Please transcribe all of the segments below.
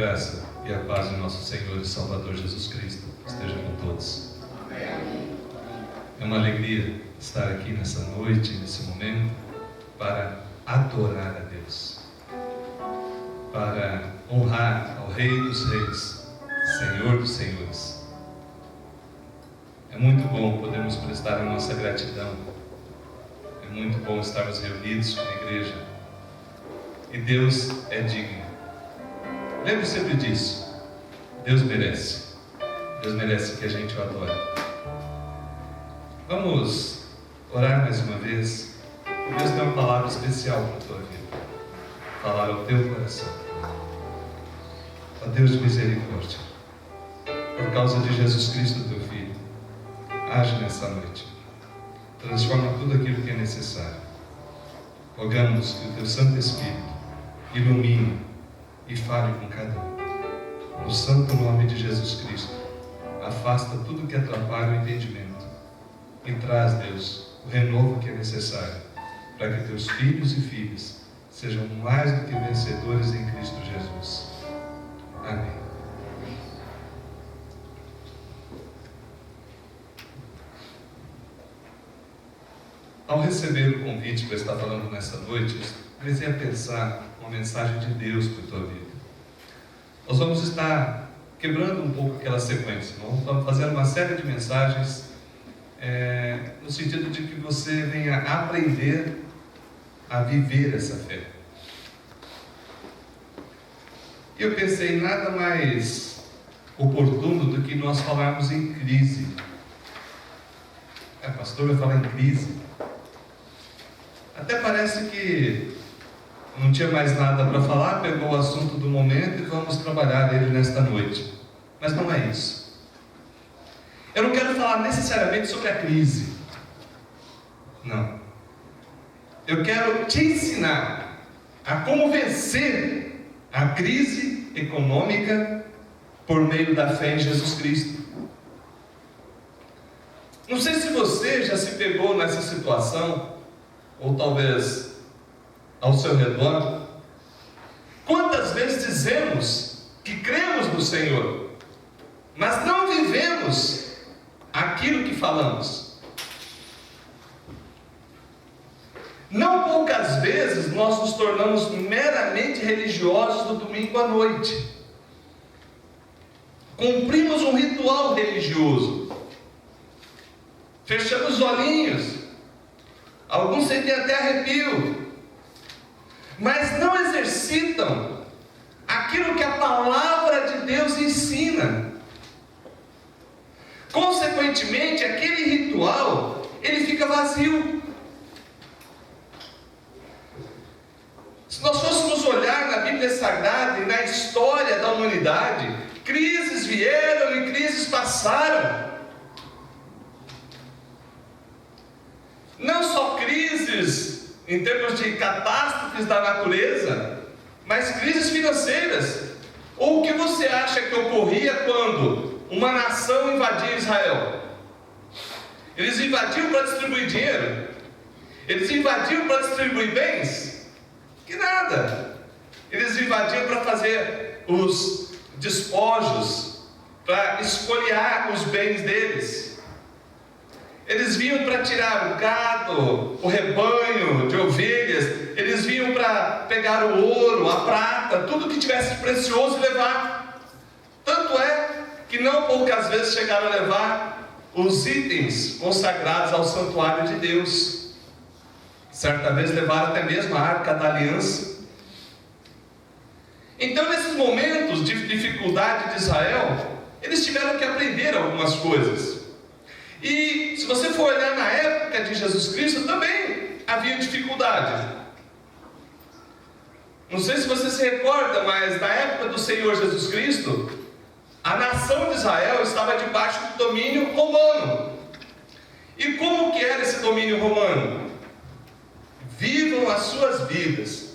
graça e a paz de nosso Senhor e Salvador Jesus Cristo esteja com todos. Amém. É uma alegria estar aqui nessa noite, nesse momento, para adorar a Deus, para honrar ao Rei dos Reis, Senhor dos Senhores. É muito bom podermos prestar a nossa gratidão. É muito bom estarmos reunidos como igreja. E Deus é digno. Lembre sempre disso. Deus merece. Deus merece que a gente o adore. Vamos orar mais uma vez. Deus tem uma palavra especial para a tua vida. Falar ao teu coração. Ó Deus de misericórdia, por causa de Jesus Cristo, teu Filho, age nessa noite. Transforma tudo aquilo que é necessário. Rogamos que o teu Santo Espírito ilumine e fale com cada um. No santo nome de Jesus Cristo, afasta tudo que atrapalha o entendimento e traz, Deus, o renovo que é necessário para que teus filhos e filhas sejam mais do que vencedores em Cristo Jesus. Amém. Ao receber o convite para estar falando nessa noite, comecei a pensar uma mensagem de Deus para a tua vida. Nós vamos estar quebrando um pouco aquela sequência. Nós estamos fazendo uma série de mensagens no sentido de que você venha aprender a viver essa fé. E eu pensei, nada mais oportuno do que nós falarmos em crise. Pastor vai falar em crise. Até parece que não tinha mais nada para falar, pegou o assunto do momento e vamos trabalhar ele nesta noite. Mas não é isso. Eu não quero falar necessariamente sobre a crise. Não. Eu quero te ensinar a como vencer a crise econômica por meio da fé em Jesus Cristo. Não sei se você já se pegou nessa situação, ou talvez ao seu redor. Quantas vezes dizemos que cremos no Senhor, mas não vivemos aquilo que falamos? Não poucas vezes nós nos tornamos meramente religiosos no domingo à noite. Cumprimos um ritual religioso. Fechamos os olhinhos. Alguns sentem até arrepio. Mas não exercitam aquilo que a palavra de Deus ensina. Consequentemente, aquele ritual, ele fica vazio. Se nós fôssemos olhar na Bíblia Sagrada e na história da humanidade, crises vieram e crises passaram. Não só crises em termos de catástrofes da natureza, mas crises financeiras. Ou o que você acha que ocorria quando uma nação invadia Israel? Eles invadiam para distribuir dinheiro? Eles invadiam para distribuir bens? Que nada. Eles invadiam para fazer os despojos, para espoliar os bens deles. Eles vinham para tirar o gado, o rebanho de ovelhas. Eles vinham para pegar o ouro, a prata, tudo que tivesse precioso e levar. Tanto é que não poucas vezes chegaram a levar os itens consagrados ao santuário de Deus. Certa vez levaram até mesmo a Arca da Aliança. Então, nesses momentos de dificuldade de Israel, eles tiveram que aprender algumas coisas. E se você for olhar na época de Jesus Cristo, também havia dificuldade. Não sei se você se recorda, mas na época do Senhor Jesus Cristo, a nação de Israel estava debaixo do domínio romano. E como que era esse domínio romano? Vivam as suas vidas,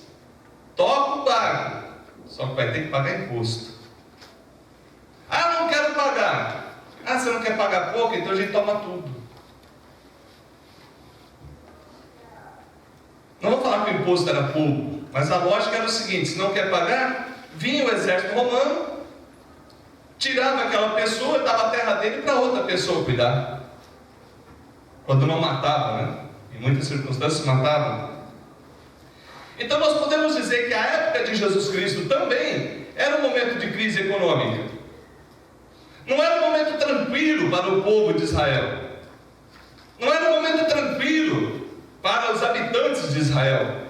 toca o barco, só que vai ter que pagar imposto. Ah, não quero pagar. Ah, você não quer pagar pouco? Então a gente toma tudo. Não vou falar que o imposto era pouco, mas a lógica era o seguinte: se não quer pagar, vinha o exército romano, tirava aquela pessoa, dava a terra dele para outra pessoa cuidar. Quando não matava, né? Em muitas circunstâncias matavam. Então nós podemos dizer que a época de Jesus Cristo também era um momento de crise econômica. Não era um momento tranquilo para o povo de Israel. Não era um momento tranquilo para os habitantes de Israel.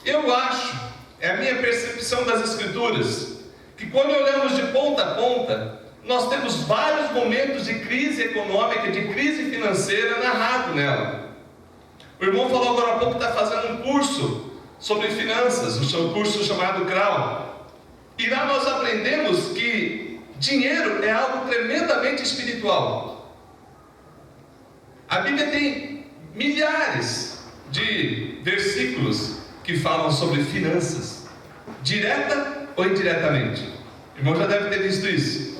Eu acho, é a minha percepção das Escrituras, que quando olhamos de ponta a ponta, nós temos vários momentos de crise econômica, de crise financeira narrado nela. O irmão falou agora há pouco que está fazendo um curso sobre finanças, o seu curso chamado CRAU. E lá nós aprendemos que dinheiro é algo tremendamente espiritual. A Bíblia tem milhares de versículos que falam sobre finanças, direta ou indiretamente. O irmão já deve ter visto isso.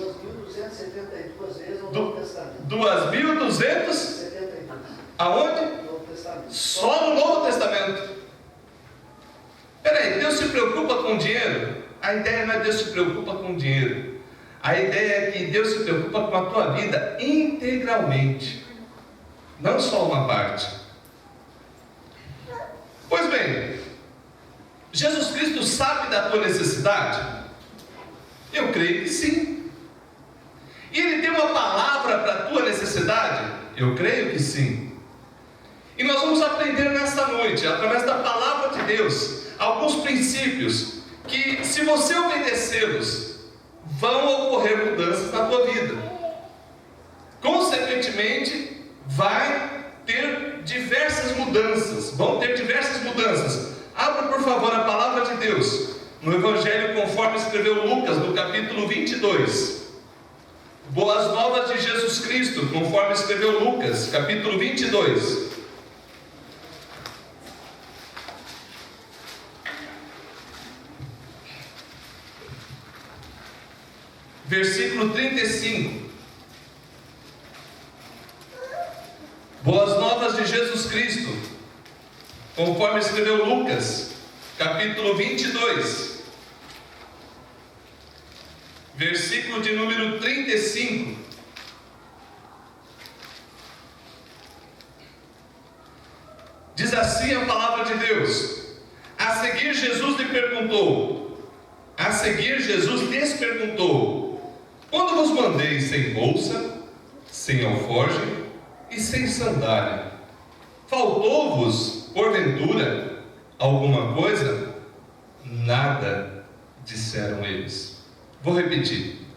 2.272 vezes no Novo Testamento. 2.200? Aonde? Só no Novo Testamento. Peraí, Deus se preocupa com dinheiro? A ideia não é Deus se preocupa com dinheiro. A ideia é que Deus se preocupa com a tua vida integralmente, não só uma parte. Pois bem, Jesus Cristo sabe da tua necessidade? Eu creio que sim. E Ele tem uma palavra para a tua necessidade? Eu creio que sim. E nós vamos aprender nesta noite, através da palavra de Deus, alguns princípios que, se você obedecê-los, vão ocorrer mudanças na tua vida. Consequentemente, vai ter diversas mudanças. Vão ter diversas mudanças. Abra, por favor, a palavra de Deus no Evangelho conforme escreveu Lucas, no capítulo 22. Boas novas de Jesus Cristo, conforme escreveu Lucas, capítulo 22. Versículo 35. Boas novas de Jesus Cristo, conforme escreveu Lucas, capítulo 22, versículo de número 35. Diz assim a palavra de Deus: a seguir Jesus lhes perguntou: quando vos mandei sem bolsa, sem alforje e sem sandália, faltou-vos, porventura, alguma coisa? Nada, disseram eles. Vou repetir.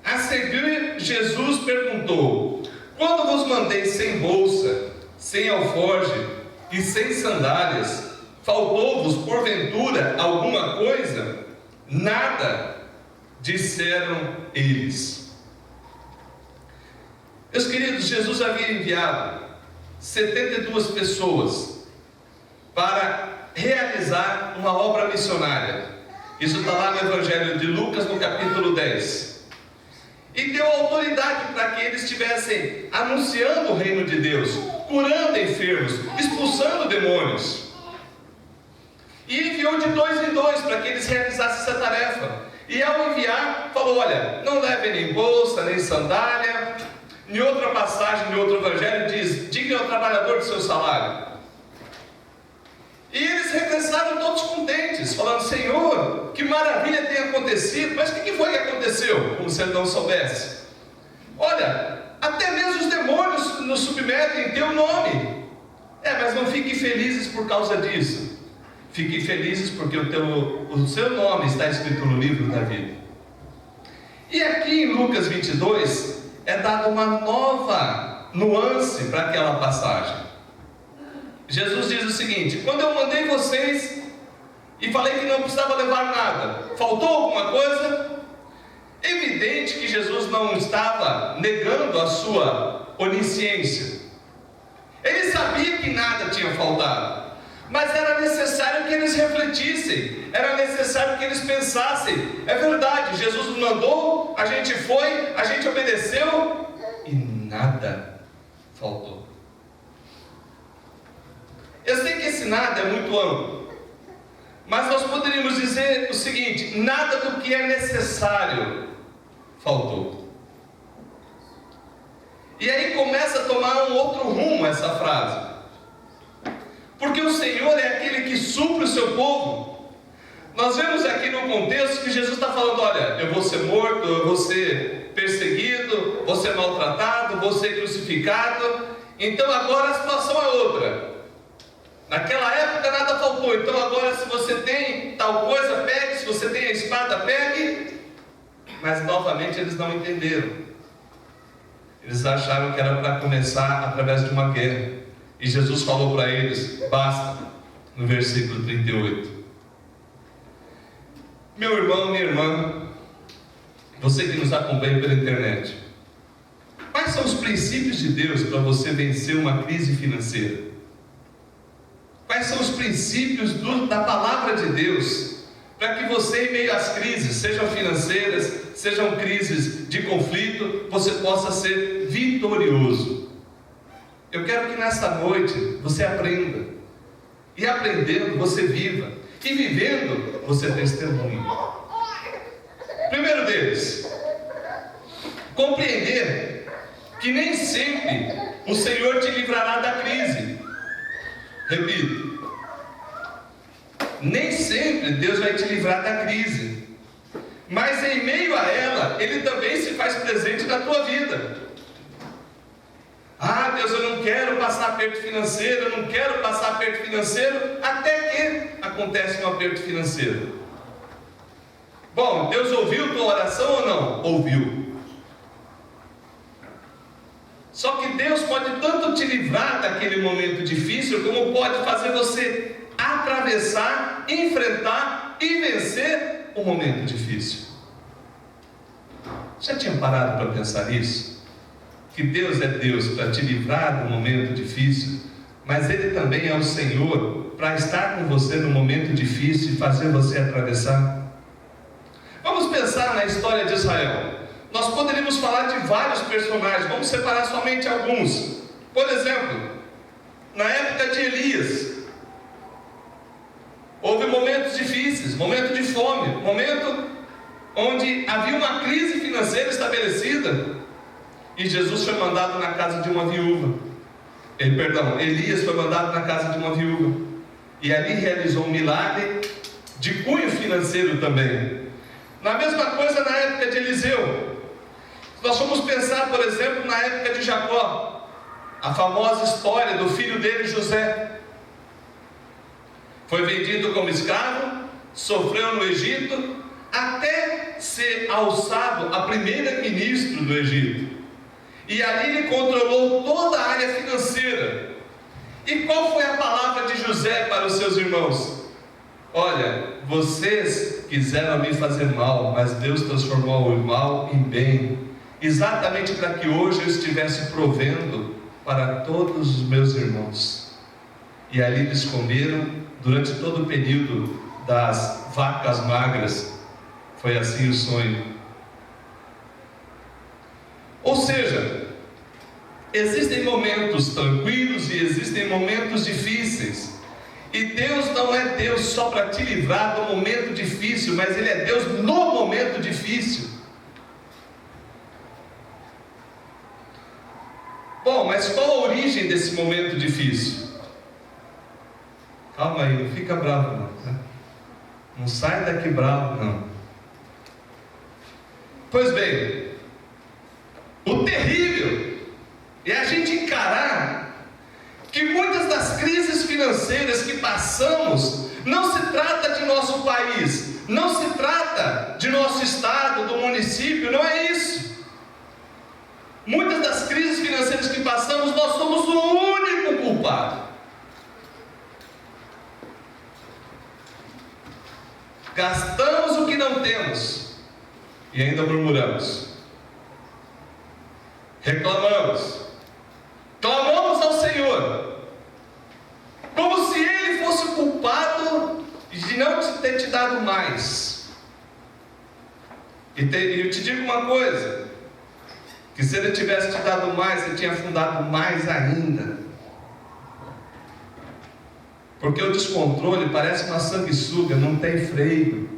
A seguir, Jesus perguntou: quando vos mandei sem bolsa, sem alforje e sem sandálias, faltou-vos, porventura, alguma coisa? Nada, disseram eles. Meus queridos, Jesus havia enviado 72 pessoas para realizar uma obra missionária. Isso está lá no Evangelho de Lucas, no capítulo 10. E deu autoridade para que eles estivessem anunciando o reino de Deus, curando enfermos, expulsando demônios. E enviou de 2 em 2 para que eles realizassem essa tarefa. E ao enviar, falou: olha, não levem nem bolsa, nem sandália. Em outra passagem, em outro evangelho, diz: diga ao trabalhador do seu salário. E eles regressaram todos contentes, falando: Senhor, que maravilha tem acontecido. Mas o que foi que aconteceu? Como se ele não soubesse. Olha, até mesmo os demônios nos submetem em teu nome. Mas não fiquem felizes por causa disso. Fiquem felizes porque o seu nome está escrito no livro da vida. E aqui em Lucas 22 é dada uma nova nuance para aquela passagem. Jesus diz o seguinte: quando eu mandei vocês e falei que não precisava levar nada, faltou alguma coisa? Evidente que Jesus não estava negando a sua onisciência. Ele sabia que nada tinha faltado, mas era necessário que eles refletissem, era necessário que eles pensassem. É verdade, Jesus nos mandou, a gente foi, a gente obedeceu e nada faltou. Eu sei que esse nada é muito amplo, Mas nós poderíamos dizer o seguinte: nada do que é necessário faltou. E aí começa a tomar um outro rumo essa frase. Porque o Senhor é aquele que supre o seu povo. Nós vemos aqui no contexto que Jesus está falando: olha, eu vou ser morto, eu vou ser perseguido, vou ser maltratado, vou ser crucificado. Então agora a situação é outra. Naquela época nada faltou, então agora se você tem tal coisa, pegue, se você tem a espada, pegue. Mas novamente eles não entenderam. Eles acharam que era para começar através de uma guerra. E Jesus falou para eles: basta, no versículo 38. Meu irmão, minha irmã, você que nos acompanha pela internet, quais são os princípios de Deus para você vencer uma crise financeira? Quais são os princípios da palavra de Deus para que você, em meio às crises, sejam financeiras, sejam crises de conflito, você possa ser vitorioso? Eu quero que nesta noite você aprenda, e aprendendo você viva, e vivendo você testemunhe. Primeiro deles, compreender que nem sempre o Senhor te livrará da crise. Repito, nem sempre Deus vai te livrar da crise, mas em meio a ela, Ele também se faz presente na tua vida. Ah, Deus, eu não quero passar aperto financeiro, eu não quero passar aperto financeiro, até que acontece um aperto financeiro. Bom, Deus ouviu tua oração ou não? Ouviu. Só que Deus pode tanto te livrar daquele momento difícil, como pode fazer você atravessar, enfrentar e vencer o momento difícil. Já tinha parado para pensar nisso? Que Deus é Deus para te livrar do momento difícil, mas Ele também é o Senhor para estar com você no momento difícil e fazer você atravessar. Vamos pensar na história de Israel. Nós poderíamos falar de vários personagens, vamos separar somente alguns. Por exemplo, na época de Elias, houve momentos difíceis, momento de fome, momento onde havia uma crise financeira estabelecida, e Jesus foi mandado na casa de uma viúva. Elias foi mandado na casa de uma viúva, e ali realizou um milagre de cunho financeiro também. Na mesma coisa na época de Eliseu. Nós vamos pensar, por exemplo, na época de Jacó, a famosa história do filho dele, José. Foi vendido como escravo, sofreu no Egito, até ser alçado a primeiro-ministro do Egito. E ali ele controlou toda a área financeira. E qual foi a palavra de José para os seus irmãos? Olha, vocês quiseram me fazer mal, mas Deus transformou o mal em bem, exatamente para que hoje eu estivesse provendo para todos os meus irmãos. E ali eles comeram durante todo o período das vacas magras. Foi assim o sonho. Ou seja, existem momentos tranquilos e existem momentos difíceis. E Deus não é Deus só para te livrar do momento difícil, mas Ele é Deus no momento difícil. Bom, mas qual a origem desse momento difícil? Calma aí, não fica bravo não, tá? Não sai daqui bravo não. Pois bem, o terrível é a gente encarar que muitas das crises financeiras que passamos não se trata de nosso país, não se trata de nosso estado, do município, não é isso. Muitas das crises financeiras que passamos, nós somos o único culpado. Gastamos o que não temos e ainda murmuramos, reclamamos, clamamos ao Senhor, como se Ele fosse culpado de não ter te dado mais. E eu te digo uma coisa, que se Ele tivesse te dado mais, Ele tinha fundado mais ainda. Porque o descontrole parece uma sanguessuga, não tem freio.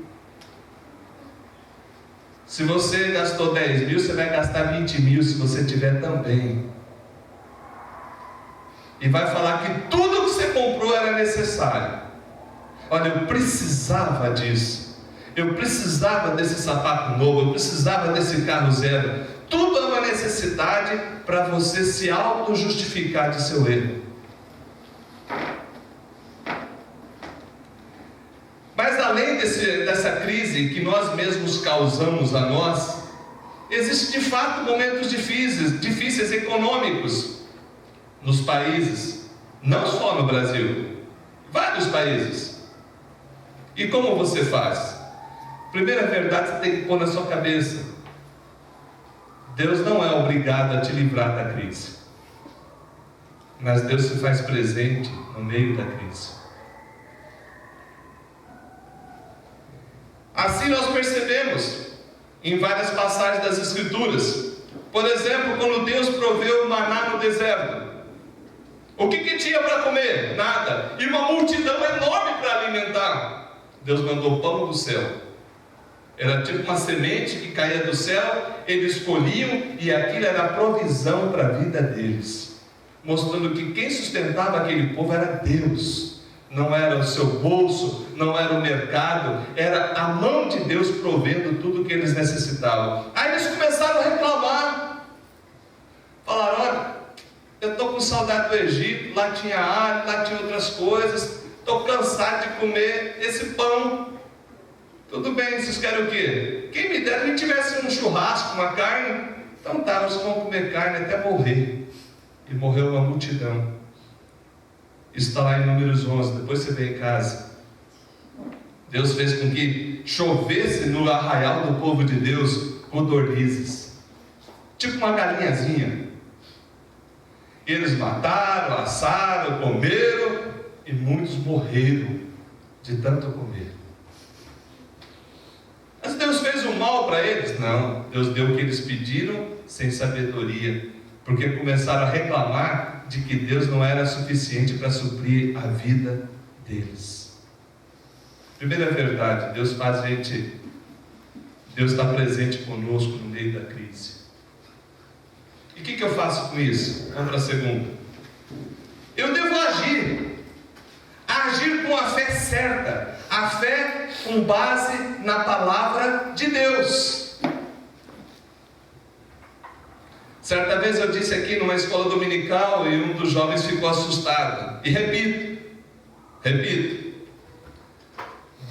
Se você gastou 10 mil, você vai gastar 20 mil se você tiver também. E vai falar que tudo que você comprou era necessário. Olha, eu precisava disso. Eu precisava desse sapato novo, eu precisava desse carro zero. Tudo é uma necessidade para você se auto-justificar de seu erro. Mas além dessa crise que nós mesmos causamos a nós, existem de fato momentos difíceis econômicos nos países, não só no Brasil, vários países. E como você faz? Primeira verdade, você tem que pôr na sua cabeça: Deus não é obrigado a te livrar da crise, mas Deus se faz presente no meio da crise. Assim nós percebemos em várias passagens das Escrituras. Por exemplo, quando Deus proveu o maná no deserto, o que tinha para comer? Nada. E uma multidão enorme para alimentar. Deus mandou pão do céu. Era tipo uma semente que caía do céu, eles colhiam e aquilo era a provisão para a vida deles, mostrando que quem sustentava aquele povo era Deus. Não era o seu bolso, não era o mercado, era a mão de Deus provendo tudo o que eles necessitavam. Aí eles começaram a reclamar. Falaram: olha, eu estou com saudade do Egito, lá tinha alho, lá tinha outras coisas, estou cansado de comer esse pão. Tudo bem, vocês querem o quê? Quem me dera que tivesse um churrasco, uma carne. Então tá, vocês vão comer carne até morrer. E morreu uma multidão. Isso está lá em Números 11, depois você vê em casa. Deus fez com que chovesse no arraial do povo de Deus codornizes, tipo uma galinhazinha. Eles mataram, assaram, comeram, e muitos morreram de tanto comer. Mas Deus fez o mal para eles? Não, Deus deu o que eles pediram sem sabedoria, porque começaram a reclamar de que Deus não era suficiente para suprir a vida deles. Primeira verdade, Deus está presente conosco no meio da crise. E o que eu faço com isso? Vamos para a segunda. Eu devo agir com a fé certa, a fé com base na palavra de Deus. Certa vez eu disse aqui numa escola dominical e um dos jovens ficou assustado. E repito,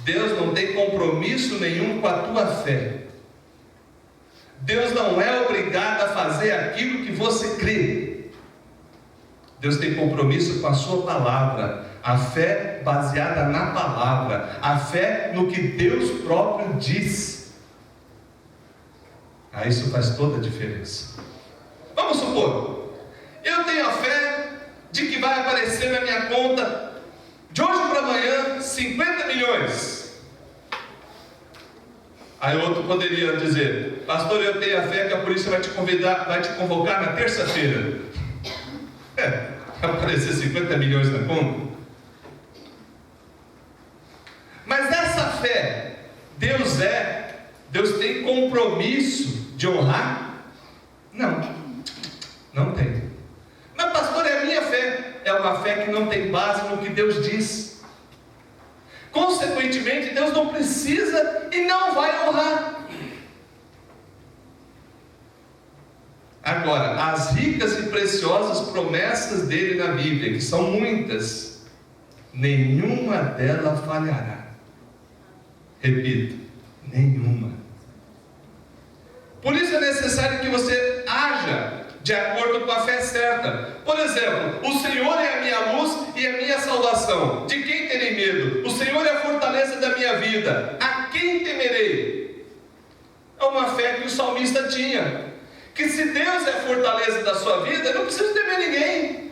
Deus não tem compromisso nenhum com a tua fé. Deus não é obrigado a fazer aquilo que você crê. Deus tem compromisso com a sua palavra, a fé baseada na palavra, a fé no que Deus próprio diz. Isso faz toda a diferença. Vamos supor, eu tenho a fé de que vai aparecer na minha conta, de hoje para amanhã, 50 milhões. Aí o outro poderia dizer: pastor, eu tenho a fé que a polícia vai te convocar na terça-feira. Vai aparecer 50 milhões na conta. Mas essa fé, Deus tem compromisso de honrar? Não tem. Mas pastor, é a minha fé. É uma fé que não tem base no que Deus diz. Consequentemente, Deus não precisa e não vai honrar. Agora, as ricas e preciosas promessas dele na Bíblia, que são muitas, nenhuma delas falhará. Repito, nenhuma. Por isso é necessário que você haja de acordo com a fé certa. Por exemplo, o Senhor é a minha luz e a minha salvação. De quem terei medo? O Senhor é a fortaleza da minha vida. A quem temerei? É uma fé que o salmista tinha. Que se Deus é a fortaleza da sua vida, não precisa temer ninguém.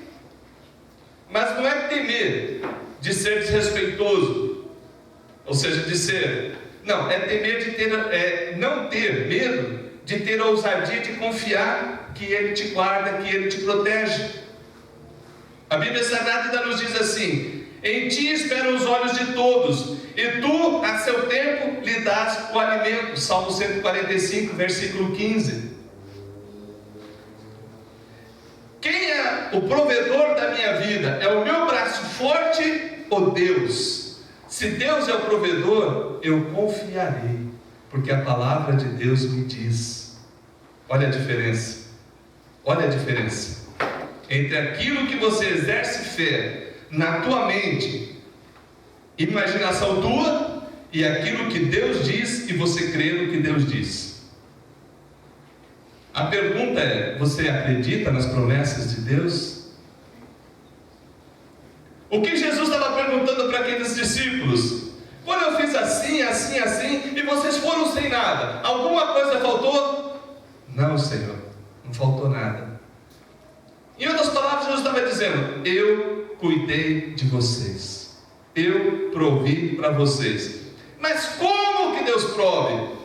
Mas não é temer de ser desrespeitoso, ou seja, de ser... Não, é temer de ter... não ter medo de ter a ousadia de confiar que Ele te guarda, que Ele te protege. A Bíblia Sagrada ainda nos diz assim: Em ti esperam os olhos de todos, e tu, a seu tempo, lhe dás o alimento. Salmo 145, versículo 15. Quem é o provedor da minha vida? É o meu braço forte ou Deus? Se Deus é o provedor, eu confiarei, porque a palavra de Deus me diz. Olha a diferença. Olha a diferença entre aquilo que você exerce fé na tua mente, imaginação tua, e aquilo que Deus diz e você crê no que Deus diz. A pergunta é: você acredita nas promessas de Deus? O que Jesus estava perguntando para aqueles discípulos? Quando eu fiz assim, assim, assim, e vocês foram sem nada, alguma coisa faltou? Não, Senhor, não faltou nada. Em outras palavras, Jesus estava dizendo: eu cuidei de vocês, eu provi para vocês. Mas como que Deus prove?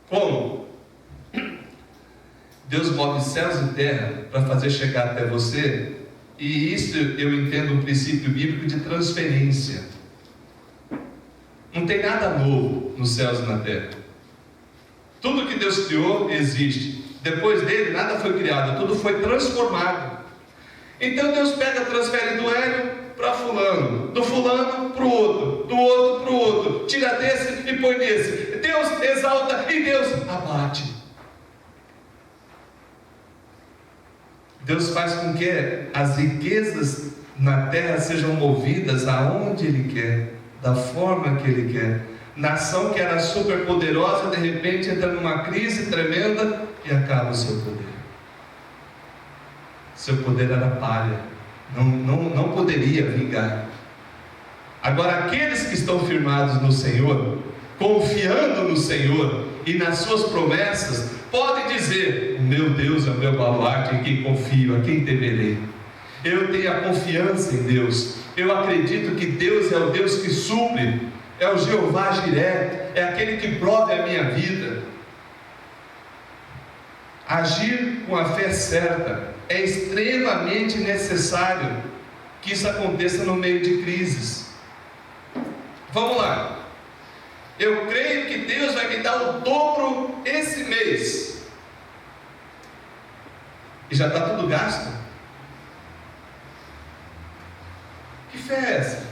Como? Deus move céus e terra para fazer chegar até você, e isso eu entendo um princípio bíblico de transferência. Não tem nada novo nos céus e na terra. Tudo que Deus criou existe. Depois dele nada foi criado, tudo foi transformado. Então Deus pega, transfere do Hélio para fulano, do fulano para o outro, do outro para o outro, tira desse e põe nesse. Deus exalta e Deus abate. Deus faz com que as riquezas na terra sejam movidas aonde Ele quer, da forma que Ele quer. Nação que era super poderosa, de repente entra numa crise tremenda e acaba o seu poder. Seu poder era palha, não poderia vingar. Agora aqueles que estão firmados no Senhor, confiando no Senhor e nas suas promessas, podem dizer: o meu Deus é o meu baluarte, em quem confio, a quem temerei. Eu tenho a confiança em Deus, eu acredito que Deus é o Deus que supre, é o Jeová Jiré, é aquele que prove a minha vida. Agir com a fé certa é extremamente necessário que isso aconteça no meio de crises. Vamos lá. Eu creio que Deus vai me dar o dobro esse mês, e já está tudo gasto. Que fé é essa?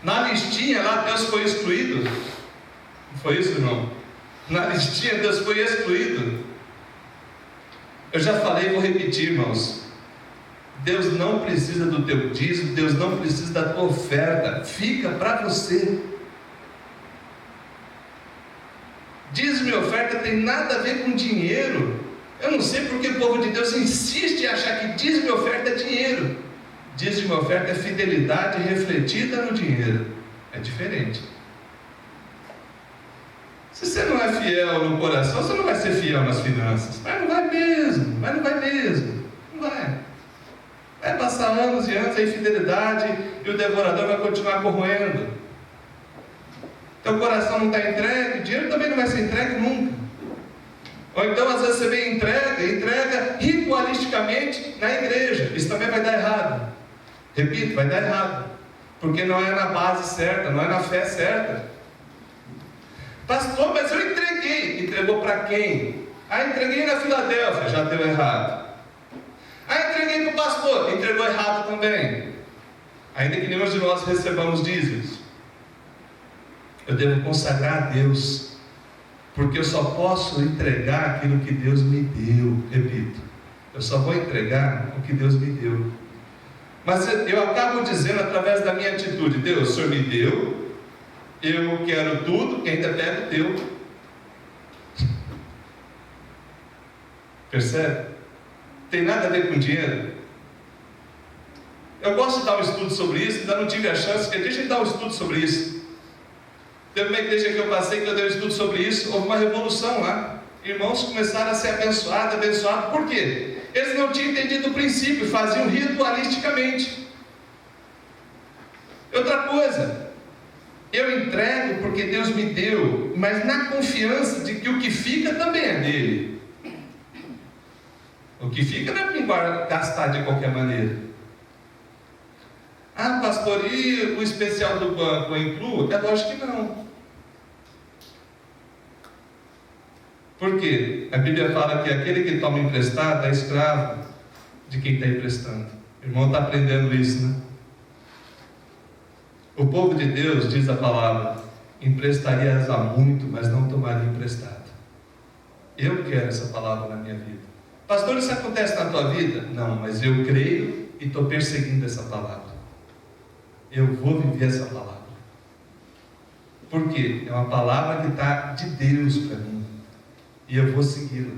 Na listinha lá Deus foi excluído? Não foi isso, irmão? Na listinha Deus foi excluído. Eu já falei e vou repetir, irmãos. Deus não precisa do teu dízimo, Deus não precisa da tua oferta, fica para você. Dízimo e oferta tem nada a ver com dinheiro. Eu não sei porque o povo de Deus insiste em achar que dízimo e oferta é dinheiro. Dízimo e oferta é fidelidade refletida no dinheiro. É diferente. Se você não é fiel no coração, você não vai ser fiel nas finanças. Mas não vai mesmo, não vai. Vai passar anos e anos a infidelidade e o devorador vai continuar corroendo. Teu coração não está entregue, o dinheiro também não vai ser entregue nunca. Ou então às vezes você vem e entrega ritualisticamente na igreja. Isso também vai dar errado. Repito, vai dar errado. Porque não é na base certa, não é na fé certa. Pastor, mas eu entreguei. Entregou para quem? Entreguei na Filadélfia, já deu errado. Entreguei para o pastor, entregou errado também. Ainda que nenhum de nós recebamos dízimos, eu devo consagrar a Deus, porque eu só posso entregar aquilo que Deus me deu. Repito, eu só vou entregar o que Deus me deu. Mas eu acabo dizendo através da minha atitude: Deus, o Senhor me deu, eu quero tudo, e ainda pego o teu. Percebe? Tem nada a ver com dinheiro. Eu gosto de dar um estudo sobre isso, ainda não tive a chance, porque deixa eu dar um estudo sobre isso. Teve uma igreja que eu passei, que eu dei um estudo sobre isso, houve uma revolução lá. Irmãos começaram a ser abençoados. Por quê? Eles não tinham entendido o princípio, faziam ritualisticamente. Outra coisa, eu entrego porque Deus me deu, mas na confiança de que o que fica também é dele. O que fica não é para gastar de qualquer maneira. Ah, pastor, e o especial do banco eu incluo? É lógico que não. Por quê? A Bíblia fala que aquele que toma emprestado é escravo de quem está emprestando. O irmão está aprendendo isso, né? O povo de Deus, diz a palavra, emprestarias a muito, mas não tomaria emprestado. Eu quero essa palavra na minha vida. Pastor, isso acontece na tua vida? Não, mas eu creio e estou perseguindo essa palavra. Eu vou viver essa palavra. Por quê? É uma palavra que está de Deus para mim. E eu vou segui-la.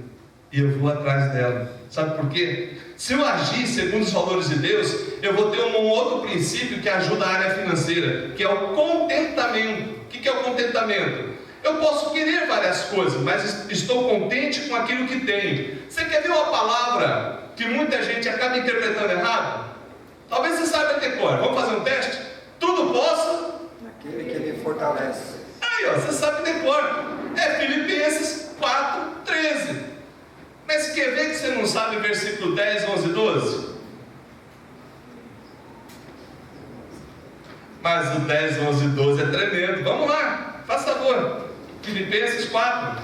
E eu vou atrás dela. Sabe por quê? Se eu agir segundo os valores de Deus, eu vou ter um outro princípio que ajuda a área financeira, que é o contentamento. O que é o contentamento? Eu posso querer várias coisas, mas estou contente com aquilo que tenho. Você quer ver uma palavra que muita gente acaba interpretando errado? Talvez você saiba decor. Vamos fazer um teste? Tudo posso Aquele que me fortalece. Aí, ó, você sabe decor. É Filipenses 4:13. Mas quer ver que você não sabe versículo 10, 11 e 12? Mas o 10, 11 e 12 é tremendo. Vamos lá, faz favor. Filipenses 4.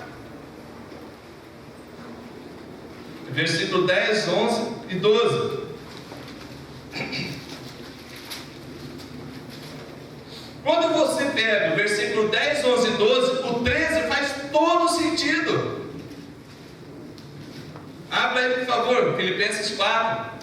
Versículo 10, 11 e 12. Quando você pega o versículo 10, 11 e 12, o 13 faz todo sentido. Abra aí, por favor, Filipenses 4.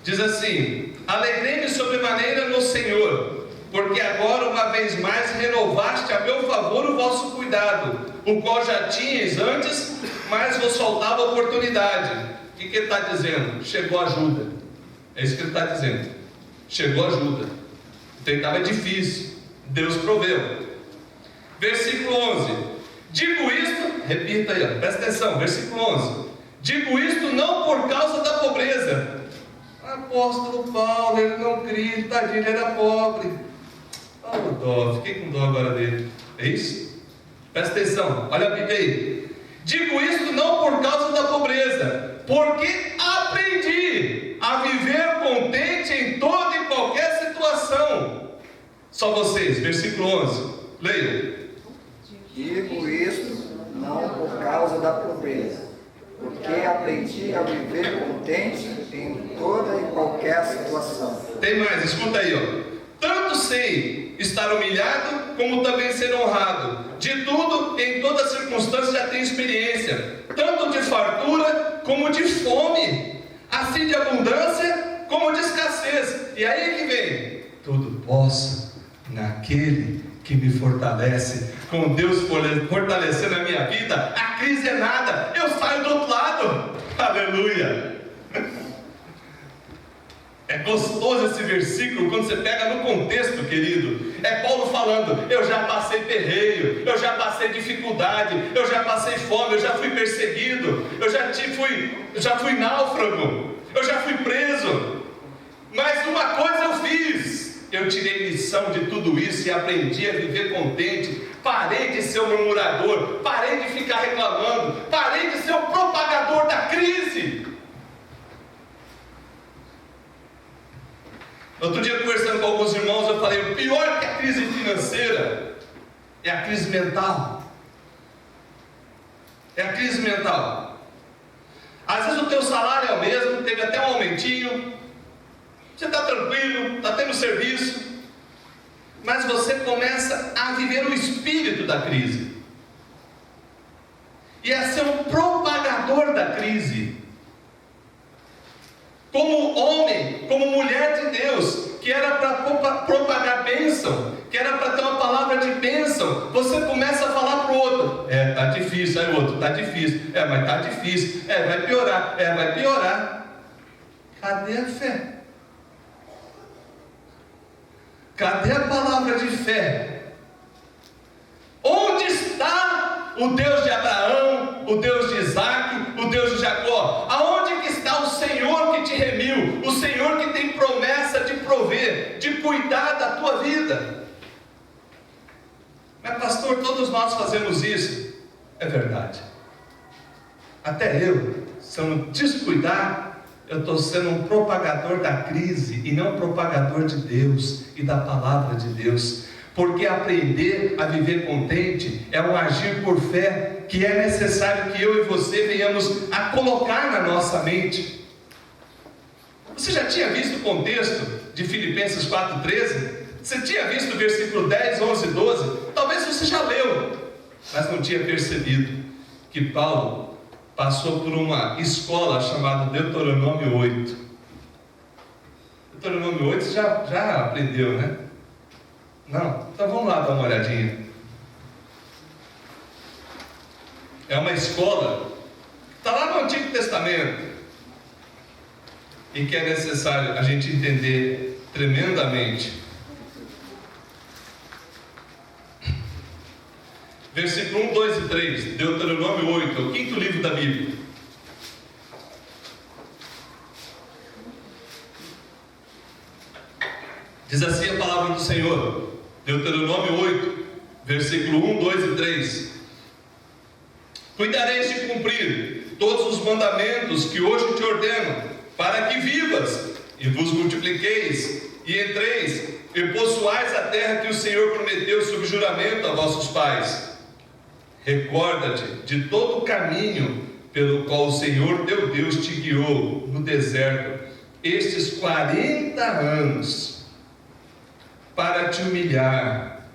Diz assim: alegrei-me sobremaneira no Senhor, porque agora uma vez mais renovaste a meu favor o vosso cuidado, o qual já tinhas antes, mas vos faltava oportunidade. O que ele está dizendo? Chegou ajuda. É isso que ele está dizendo. Chegou ajuda. Estava difícil. Deus proveu. Versículo 11. Digo isto, repita aí, ó, presta atenção, versículo 11. Digo isto não por causa da pobreza. Apóstolo Paulo, ele não cria, tadinho, ele era pobre. Oh, dó, fiquei com dó agora dele. É isso? Presta atenção, olha a Bíblia aí. Digo isto não por causa da pobreza, porque aprendi a viver contente em toda e qualquer situação. Só vocês, versículo 11, leiam. Digo isto não por causa da pobreza, porque aprendi a viver contente em toda e qualquer situação. Tem mais, escuta aí, ó. Tanto sei estar humilhado, como também ser honrado. De tudo, em toda circunstância já tenho experiência, tanto de fartura como de fome, assim de abundância como de escassez. E aí que vem: tudo posso naquele que me fortalece. Com Deus fortalecendo a minha vida, a crise é nada, eu saio do outro lado. Aleluia. É gostoso esse versículo quando você pega no contexto, querido. É Paulo falando: eu já passei perreio, eu já passei dificuldade, eu já passei fome, eu já fui perseguido, eu já fui náufrago, eu já fui preso. Mas uma coisa eu fiz: eu tirei lição de tudo isso e aprendi a viver contente. Parei de ser um murmurador, parei de ficar reclamando, parei de ser o propagador da crise. Outro dia, conversando com alguns irmãos, eu falei: o pior que a crise financeira é a crise mental. É a crise mental. Às vezes o teu salário é o mesmo, teve até um aumentinho, você está tranquilo, está tendo serviço, mas você começa a viver o espírito da crise e a ser um propagador da crise. Como homem, como mulher de Deus, que era para propagar bênção, que era para ter uma palavra de bênção, você começa a falar para o outro: está difícil. Aí o outro: está difícil. Mas está difícil. Vai piorar. Vai piorar. Cadê a fé? Cadê a palavra de fé? Onde está o Deus de Abraão, o Deus de Isaac, o Deus de Jacó? Aonde que está o Senhor que te remiu, o Senhor que tem promessa de prover, de cuidar da tua vida? Mas pastor, todos nós fazemos isso. É verdade. até eu, se eu não descuidar, eu estou sendo um propagador da crise e não um propagador de Deus e da palavra de Deus. Porque aprender a viver contente é um agir por fé que é necessário que eu e você venhamos a colocar na nossa mente. Você já tinha visto o contexto de Filipenses 4,13? Você tinha visto o versículo 10, 11 e 12? Talvez você já leu, mas não tinha percebido que Paulo passou por uma escola chamada Deuteronômio 8. Deuteronômio 8 você já aprendeu, né? Não? Então vamos lá dar uma olhadinha. É uma escola que está lá no Antigo Testamento e que é necessário a gente entender tremendamente. Versículo 1, 2 e 3, Deuteronômio 8, é o quinto livro da Bíblia. Diz assim a palavra do Senhor, Deuteronômio 8, versículo 1, 2 e 3. Cuidareis de cumprir todos os mandamentos que hoje te ordeno, para que vivas e vos multipliqueis, e entreis e possuais a terra que o Senhor prometeu sob juramento a vossos pais. Recorda-te de todo o caminho pelo qual o Senhor teu Deus te guiou no deserto estes 40 anos, para te humilhar,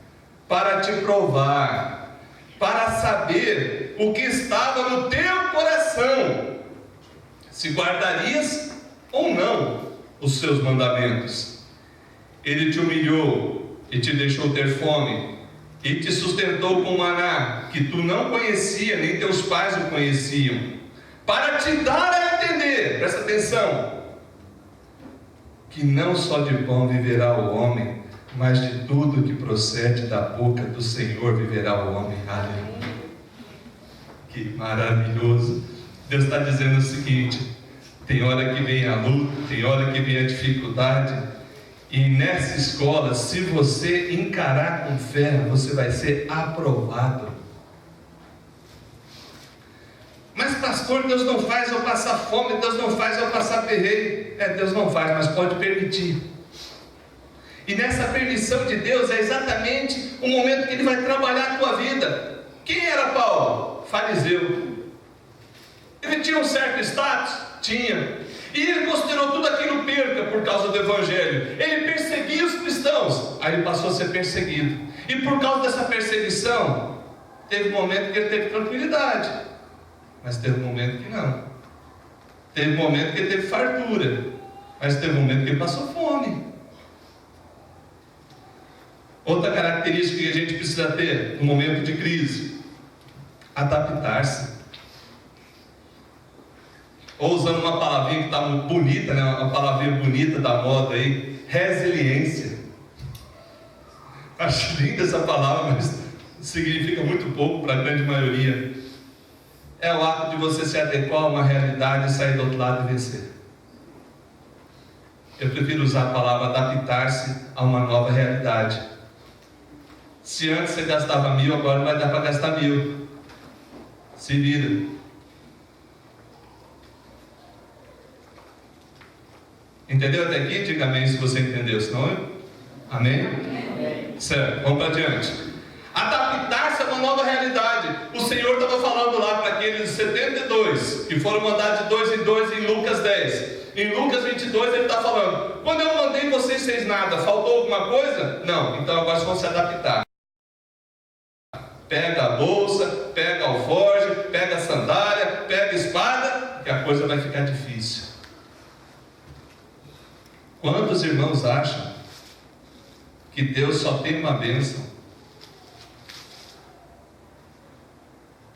para te provar, para saber o que estava no teu coração, se guardarias ou não os seus mandamentos. Ele te humilhou e te deixou ter fome, e te sustentou com maná, que tu não conhecia, nem teus pais o conheciam, para te dar a entender, presta atenção, que não só de pão viverá o homem, mas de tudo que procede da boca do Senhor viverá o homem. Aleluia! Que maravilhoso! Deus está dizendo o seguinte: tem hora que vem a luta, tem hora que vem a dificuldade, e nessa escola, se você encarar com fé, você vai ser aprovado. Mas pastor, Deus não faz eu passar fome, Deus não faz eu passar perreio. Deus não faz, mas pode permitir. E nessa permissão de Deus é exatamente o momento que Ele vai trabalhar a tua vida. Quem era Paulo? Fariseu. Ele tinha um certo status? Tinha. E ele considerou tudo aquilo perca por causa do Evangelho. Ele perseguia os cristãos. Aí ele passou a ser perseguido. E por causa dessa perseguição, teve um momento que ele teve tranquilidade, mas teve um momento que não. Teve um momento que ele teve fartura, mas teve um momento que ele passou fome. Outra característica que a gente precisa ter no momento de crise: adaptar-se. Ou usando uma palavrinha que está muito bonita, né? Uma palavrinha bonita da moda aí, resiliência. Acho linda essa palavra, mas significa muito pouco para a grande maioria. É o ato de você se adequar a uma realidade e sair do outro lado e vencer. Eu prefiro usar a palavra adaptar-se a uma nova realidade. Se antes você gastava 1.000, agora não vai dar para gastar 1.000. Se vira. Entendeu até aqui? Diga amém se você entendeu, senão amém? Amém. Certo, vamos para adiante. Adaptar-se a uma nova realidade. O Senhor estava falando lá para aqueles 72 que foram mandados de 2 em 2 em Lucas 10. Em Lucas 22 ele está falando: quando eu mandei vocês fez nada, faltou alguma coisa? Não, então agora vocês vão se adaptar. Pega a bolsa, pega o alforje, pega a sandália, pega a espada, que a coisa vai ficar difícil. Quantos irmãos acham que Deus só tem uma bênção?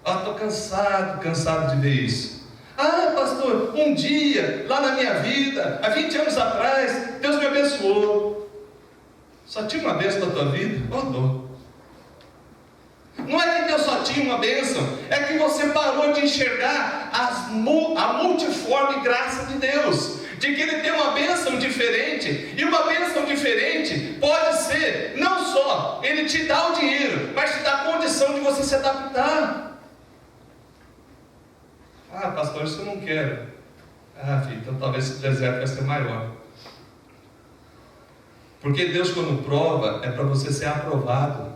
Estou cansado de ver isso. Pastor, um dia, lá na minha vida, há 20 anos atrás, Deus me abençoou. Só tinha uma bênção na tua vida? Dor. Não é que Deus só tinha uma bênção, é que você parou de enxergar a multiforme graça de Deus. De que Ele tem uma bênção diferente. E uma bênção diferente pode ser, não só Ele te dá o dinheiro, mas te dá a condição de você se adaptar. Ah, pastor, isso eu não quero. Ah, filho, então talvez esse deserto vai ser maior. Porque Deus, quando prova, é para você ser aprovado.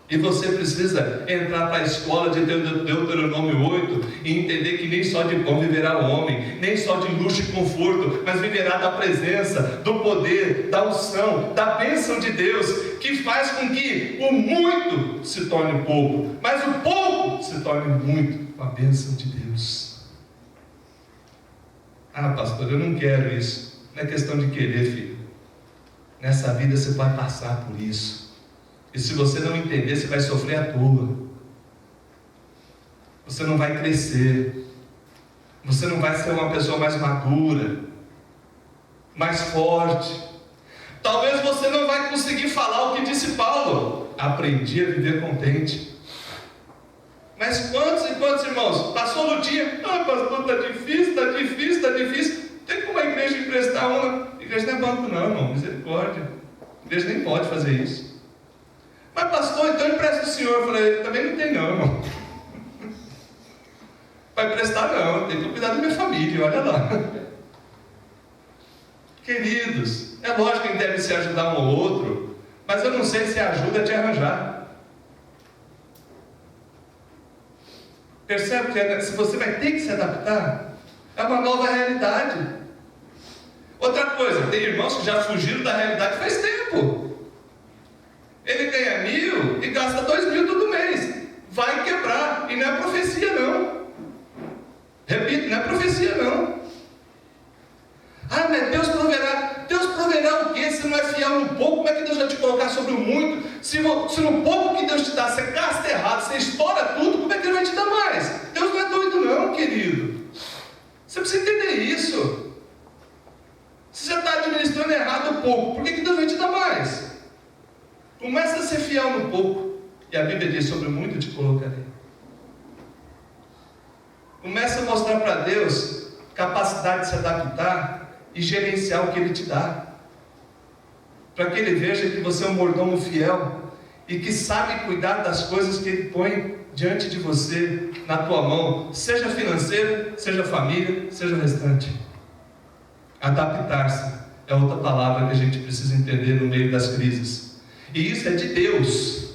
E você precisa entrar para a escola de Deuteronômio 8 e entender que nem só de pão viverá o homem, nem só de luxo e conforto, mas viverá da presença, do poder, da unção, da bênção de Deus, que faz com que o muito se torne pouco, mas o pouco se torne muito, com a bênção de Deus. Ah, pastor, eu não quero isso. Não é questão de querer, filho. Nessa vida você vai passar por isso. E se você não entender, você vai sofrer à toa. Você não vai crescer. Você não vai ser uma pessoa mais madura, mais forte. Talvez você não vai conseguir falar o que disse Paulo: aprendi a viver contente. Mas quantos e quantos irmãos passou no dia: ah, pastor, está difícil, está difícil, está difícil. Tem como a igreja emprestar uma? A igreja não é banco não, irmão, misericórdia. A igreja nem pode fazer isso. Mas pastor, então empresta o senhor. Eu falei: também não tem não, irmão. Vai emprestar não, tem que cuidar da minha família, olha lá. Queridos, é lógico que a gente deve se ajudar um ao outro, mas eu não sei se ajuda a te arranjar. Percebe que se você vai ter que se adaptar, é uma nova realidade. Outra coisa, tem irmãos que já fugiram da realidade faz tempo. Ele ganha 1.000 e gasta 2.000 todo mês. Vai quebrar. E não é profecia não. Repito, não é profecia não. Ah, mas Deus proverá. Deus proverá o quê? Se não é fiel no pouco, como é que Deus vai te colocar sobre o muito? Se no pouco que Deus te dá, você gasta errado, você estoura tudo, como é que Ele vai te dar mais? Deus não é doido não, querido. Você precisa entender isso. Se você está administrando errado o pouco, por que Deus vai te dar mais? Começa a ser fiel no pouco. E a Bíblia diz: sobre o muito te colocarei. Começa a mostrar para Deus capacidade de se adaptar e gerenciar o que Ele te dá, para que Ele veja que você é um mordomo fiel e que sabe cuidar das coisas que Ele põe diante de você, na tua mão, seja financeiro, seja família, seja o restante. Adaptar-se é outra palavra que a gente precisa entender no meio das crises. E isso é de Deus.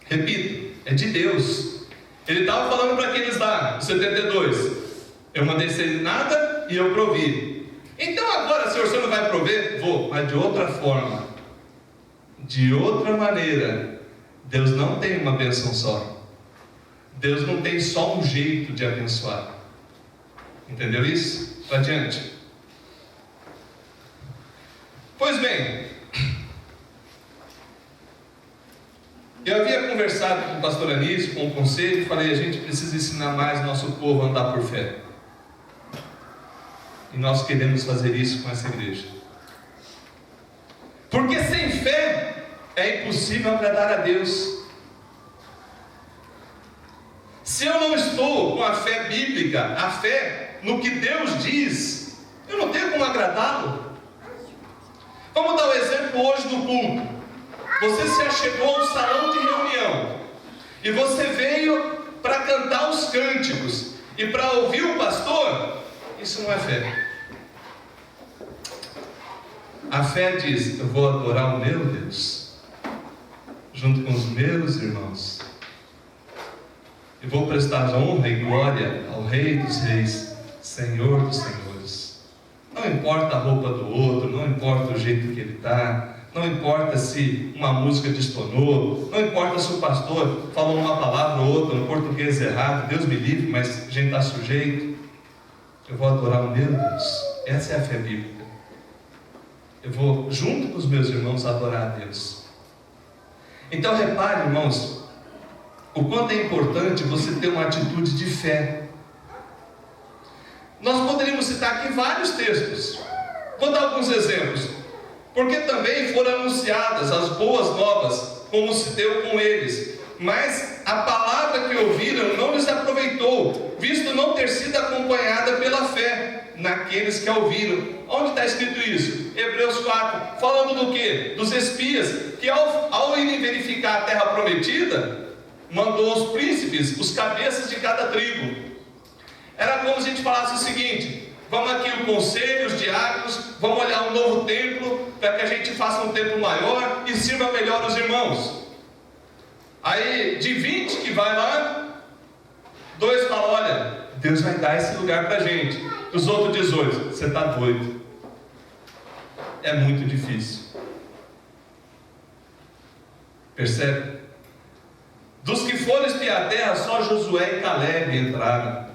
Repito, é de Deus. Ele estava falando para aqueles lá, no 72: eu mandei sem nada e eu provi. Então agora, Senhor, você não vai prover? Vou, mas de outra forma, de outra maneira. Deus não tem uma bênção só. Deus não tem só um jeito de abençoar. Entendeu isso? Adiante. Pois bem, eu havia conversado com o pastor Anísio, com o conselho, e falei: a gente precisa ensinar mais nosso povo a andar por fé. E nós queremos fazer isso com essa igreja. Porque sem fé é impossível agradar a Deus. Se eu não estou com a fé bíblica, a fé no que Deus diz, eu não tenho como agradá-lo. Vamos dar o exemplo hoje do culto. Você se achegou ao salão de reunião e você veio para cantar os cânticos e para ouvir o pastor. Isso não é fé. A fé diz: eu vou adorar o meu Deus junto com os meus irmãos, e vou prestar honra e glória ao Rei dos Reis, Senhor dos Senhores. Não importa a roupa do outro, não importa o jeito que ele está, não importa se uma música destonou, não importa se o pastor falou uma palavra ou outra no português errado, Deus me livre, mas a gente está sujeito. Eu vou adorar o meu Deus. Essa é a fé bíblica. Eu vou, junto com os meus irmãos, adorar a Deus. Então repare, irmãos, o quanto é importante você ter uma atitude de fé. Nós poderíamos citar aqui vários textos. Vou dar alguns exemplos. Porque também foram anunciadas as boas novas, como se deu com eles. Mas a palavra que ouviram não lhes aproveitou, visto não ter sido acompanhada pela fé naqueles que a ouviram. Onde está escrito isso? Hebreus 4, falando do quê? Dos espias, que ao irem verificar a terra prometida, mandou os príncipes, os cabeças de cada tribo. Era como se a gente falasse o seguinte: vamos aqui no conselho, os diáconos, vamos olhar um novo templo, para que a gente faça um templo maior e sirva melhor os irmãos. Aí, de 20 que vai lá, 2 falam: olha, Deus vai dar esse lugar para a gente. Os outros 18, você está doido. É muito difícil. Percebe? Dos que foram espiar a terra, só Josué e Caleb entraram.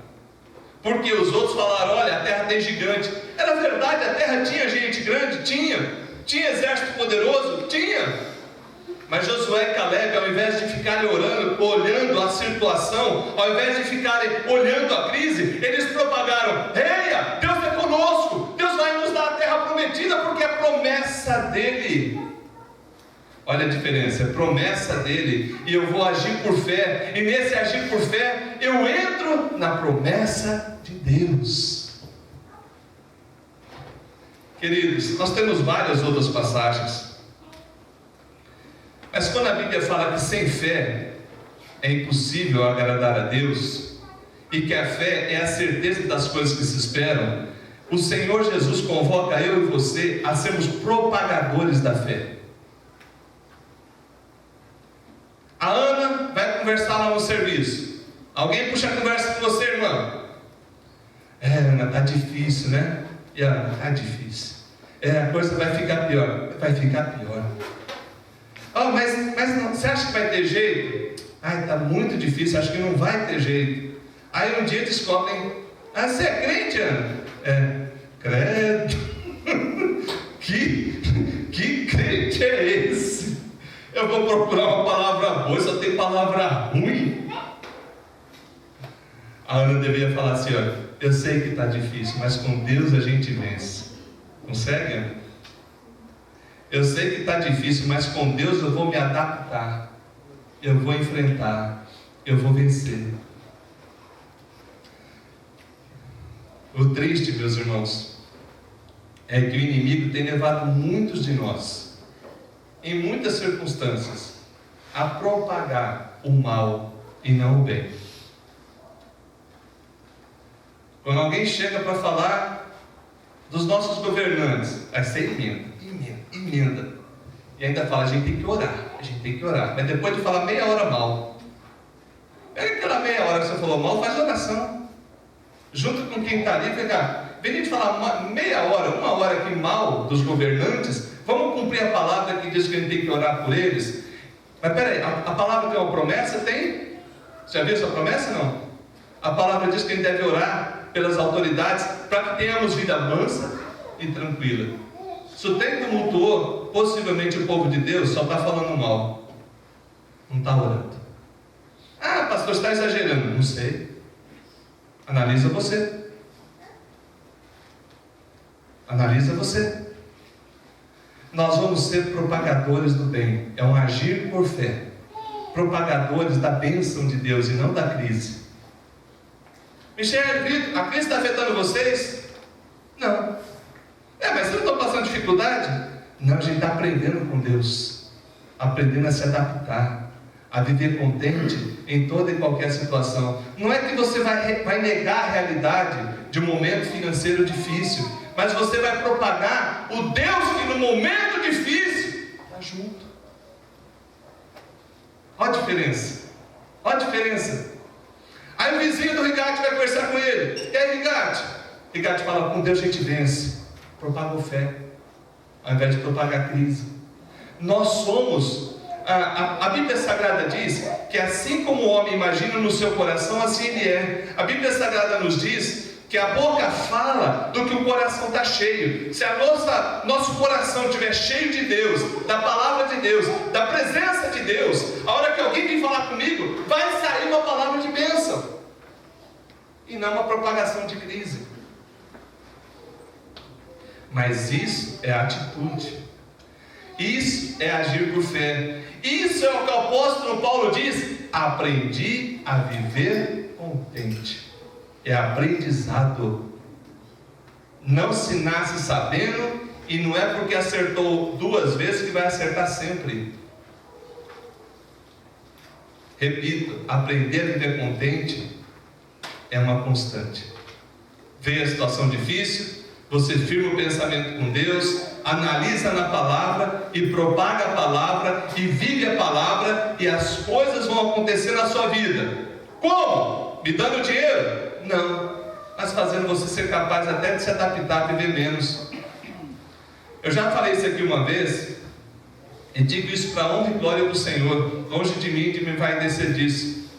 Porque os outros falaram: olha, a terra tem gigante. Era verdade, a terra tinha gente grande? Tinha exército poderoso? Tinha. Mas Josué e Caleb, ao invés de ficarem orando, olhando a situação, ao invés de ficarem olhando a crise, eles propagaram: eia, Deus é conosco, Deus vai nos dar a terra prometida, porque é promessa dele. Olha a diferença, é promessa dele, e eu vou agir por fé, e nesse agir por fé, eu entro na promessa de Deus. Queridos, nós temos várias outras passagens, mas quando a Bíblia fala que sem fé é impossível agradar a Deus, e que a fé é a certeza das coisas que se esperam, o Senhor Jesus convoca eu e você a sermos propagadores da fé. A Ana vai conversar lá no serviço. Alguém puxa a conversa com você, irmã. Ana, está difícil, né? E Ana, está difícil. A coisa vai ficar pior. Vai ficar pior. Oh, mas não, você acha que vai ter jeito? Está muito difícil, acho que não vai ter jeito. Aí um dia descobrem: você é crente, Ana? Credo. Que crente é esse? Eu vou procurar uma palavra boa, só tem palavra ruim. A Ana deveria falar assim: olha, eu sei que está difícil, mas com Deus a gente vence. Consegue, Ana? Eu sei que está difícil, mas com Deus eu vou me adaptar. Eu vou enfrentar. Eu vou vencer. O triste, meus irmãos, é que o inimigo tem levado muitos de nós, em muitas circunstâncias, a propagar o mal e não o bem. Quando alguém chega para falar dos nossos governantes, aí você emenda, e ainda fala: a gente tem que orar, mas depois de falar meia hora mal, pega aquela meia hora que você falou mal, faz oração, junto com quem está ali, vem de falar meia hora, 1 hora aqui mal dos governantes. Vamos cumprir a palavra que diz que a gente tem que orar por eles. Mas peraí, a palavra tem uma promessa? Tem? Você já viu essa promessa? Não. A palavra diz que a gente deve orar pelas autoridades para que tenhamos vida mansa e tranquila. Se o tempo tumultuou, possivelmente o povo de Deus só está falando mal, não está orando. Pastor, está exagerando. Não sei. Analisa você. Nós vamos ser propagadores do bem. É um agir por fé. Propagadores da bênção de Deus e não da crise. Michel, a crise está afetando vocês? Não. Mas vocês não estão passando dificuldade? Não, a gente está aprendendo com Deus. Aprendendo a se adaptar. A viver contente em toda e qualquer situação. Não é que você vai negar a realidade de um momento financeiro difícil, mas você vai propagar o Deus que no momento difícil está junto. Olha a diferença. Aí o vizinho do Rigatti vai conversar com ele: e aí, Rigatti? Rigatti fala: com Deus a gente vence. Propagou fé, ao invés de propagar crise. Nós somos, a Bíblia Sagrada diz que assim como o homem imagina no seu coração, assim ele é. A Bíblia Sagrada nos diz que a boca fala do que o coração está cheio. Se nosso coração estiver cheio de Deus, da palavra de Deus, da presença de Deus, a hora que alguém vem falar comigo, vai sair uma palavra de bênção, e não uma propagação de crise. Mas isso é atitude, isso é agir por fé, isso é o que o apóstolo Paulo diz: aprendi a viver contente. É aprendizado. Não se nasce sabendo, e não é porque acertou 2 vezes que vai acertar sempre. Repito, aprender a viver contente é uma constante. Vem a situação difícil, você firma o pensamento com Deus, analisa na palavra e propaga a palavra e vive a palavra, e as coisas vão acontecer na sua vida. Como? Me dando dinheiro? Não, mas fazendo você ser capaz até de se adaptar a viver menos. Eu já falei isso aqui uma vez, e digo isso para a honra e glória do Senhor. Longe de mim de me vai descer disso.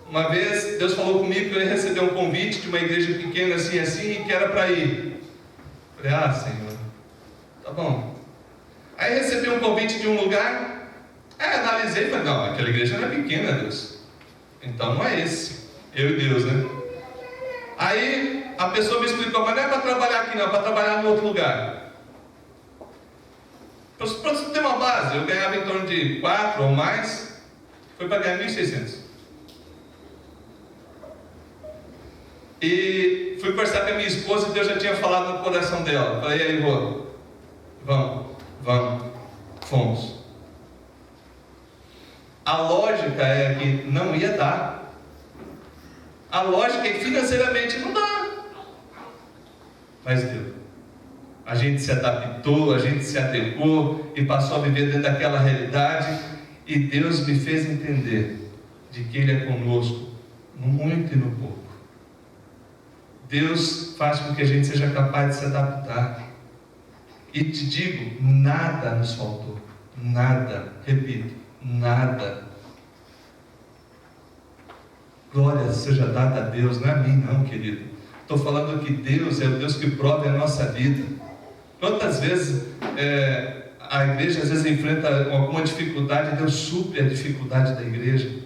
Uma vez Deus falou comigo que eu ia receber um convite de uma igreja pequena assim, e que era para ir. Falei, Senhor, tá bom. Aí recebi um convite de um lugar, analisei e falei, não, aquela igreja não é pequena, Deus. Então não é esse, eu e Deus, né? Aí a pessoa me explicou, mas não é para trabalhar aqui não, é para trabalhar em outro lugar. Para você ter uma base, eu ganhava em torno de 4 ou mais, foi para ganhar 1.600. E fui conversar com a minha esposa e Deus já tinha falado no coração dela. Falei, e aí, Rô, vamos, fomos. A lógica é que não ia dar. A lógica é que financeiramente não dá. Mas deu. A gente se adaptou, a gente se adequou e passou a viver dentro daquela realidade. E Deus me fez entender de que Ele é conosco no muito e no pouco. Deus faz com que a gente seja capaz de se adaptar. E te digo, nada nos faltou. Nada, repito, nada. Glória seja dada a Deus, não é a mim não, querido. Estou falando que Deus é o Deus que prove a nossa vida. Quantas vezes a igreja às vezes enfrenta alguma dificuldade, Deus supre a dificuldade da igreja.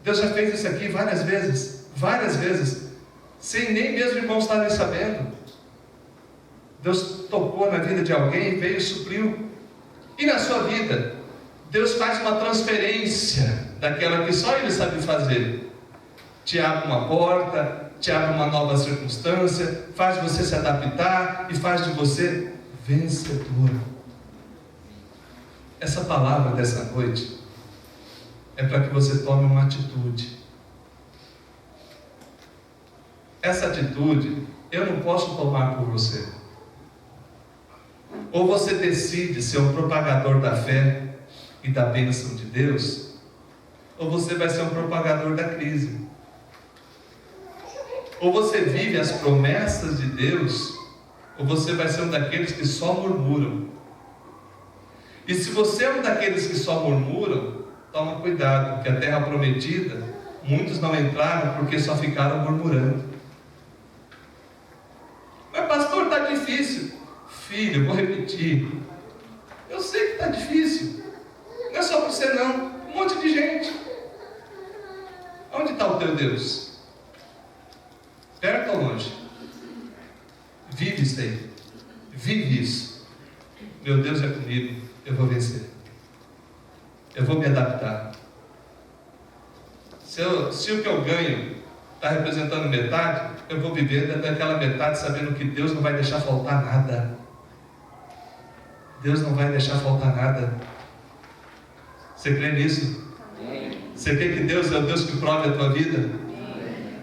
Deus já fez isso aqui várias vezes, sem nem mesmo irmãos estarem sabendo. Deus tocou na vida de alguém, veio e supriu. E na sua vida, Deus faz uma transferência daquela que só Ele sabe fazer. Te abre uma porta, te abre uma nova circunstância, faz você se adaptar e faz de você vencedor. Essa palavra dessa noite é para que você tome uma atitude. Essa atitude eu não posso tomar por você. Ou você decide ser um propagador da fé e da bênção de Deus, ou você vai ser um propagador da crise. Ou você vive as promessas de Deus, ou você vai ser um daqueles que só murmuram. E se você é um daqueles que só murmuram, toma cuidado, porque a terra prometida, muitos não entraram porque só ficaram murmurando. Mas pastor, está difícil. Filho, eu vou repetir. Eu sei que está difícil. Não é só para você não, um monte de gente. Onde está o teu Deus? Perto ou longe? Vive isso aí. Vive isso. Meu Deus é comigo. Eu vou vencer. Eu vou me adaptar. Se o que eu ganho está representando metade, eu vou viver dentro daquela metade sabendo que Deus não vai deixar faltar nada. Deus não vai deixar faltar nada. Você crê nisso? Você crê que Deus é o Deus que prove a tua vida?